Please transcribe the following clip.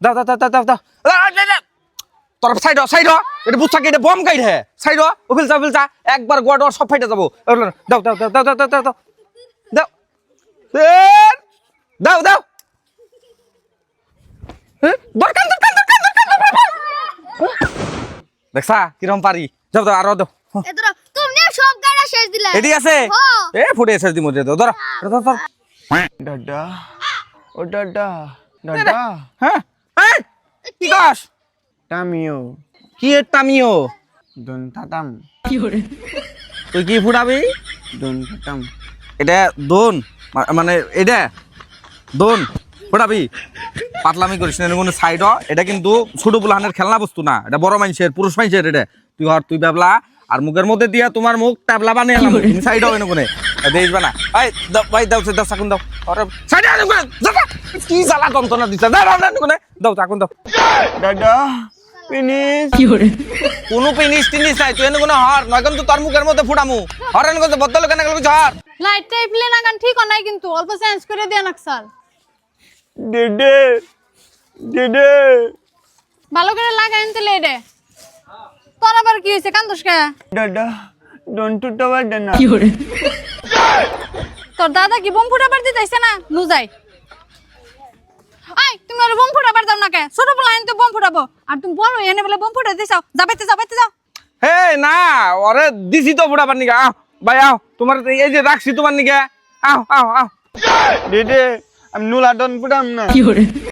দাও দাও দাও দাও দাও তোর সাইড সাইড এটা বুঝছা কি এটা বম গাইড হে সাইড ও ফিলচা একবার গোয়া ডোর সব ফাইটা যাবো দাও দাও দাও দাও দাও দাও দাও দাও দাও দাও দরকার দরকার দরকার দরকার দেখছা কিরম পারি যাও দাও আরো দাও এদরা তুমি সব গাড়া শেষ দিলা এডি আছে এ ফুটে শেষ দিমু দে দাও ধর ধর দাদা ও দাদা দাদা হ্যাঁ এই কি গাছ টামিও কি এর তামিও দন তাতাম তুই কি ফুটাবি দন তাতাম এটা দোন মানে এটা দোন ফুটাবি পাতলামি করিস না কোনো সাইড এটা কিন্তু ছোট বুলাহানের খেলনা বস্তু না এটা বড় মানুষের পুরুষ মানুষের এটা তুই বাবলা আর মুখের মধ্যে দিয়া তোমার মুখ টাবলা বানিয়ে এলাম তুমি সাইড হয় না কোনে দেখবা না ভাই দাও দাও চাকুন দাও সাইড কি জ্বালা যন্ত্রণা দিচ্ছে কোনে দাও চাকুন দাও দাদা ফিনিশ কোনো পিনিস টিনিস নাই তুই এনে কোনো হর নয় কিন্তু তোর মুখের মধ্যে ফুটামু হরেন কিন্তু বদল কেন গেল হর লাইট টাইপ লাগান ঠিক নাই কিন্তু অল্প চেঞ্জ করে দেন আকসাল ডেডে ডেডে ভালো করে লাগাইন তেলে এডে তোর আবার কি হইছে কান্দস কে দাদা দন টুটাবার দেনা তোর দাদা কি বম ফুটাবার দিতেছে না নু যাই আই তুমি আর বম ফুটাবার দাও না কে ছোট বলা তো বম ফুটাবো আর তুমি বলো এনে বলে বম ফুটা দিছাও যাবাইতে যাও হে না ওরে দিছি তো ফুটাবার নিগা আও ভাই আও তোমার এই যে রাখছি তোমার নিগা আও আও আও ডেডে আমি নুলা দন পুটাম না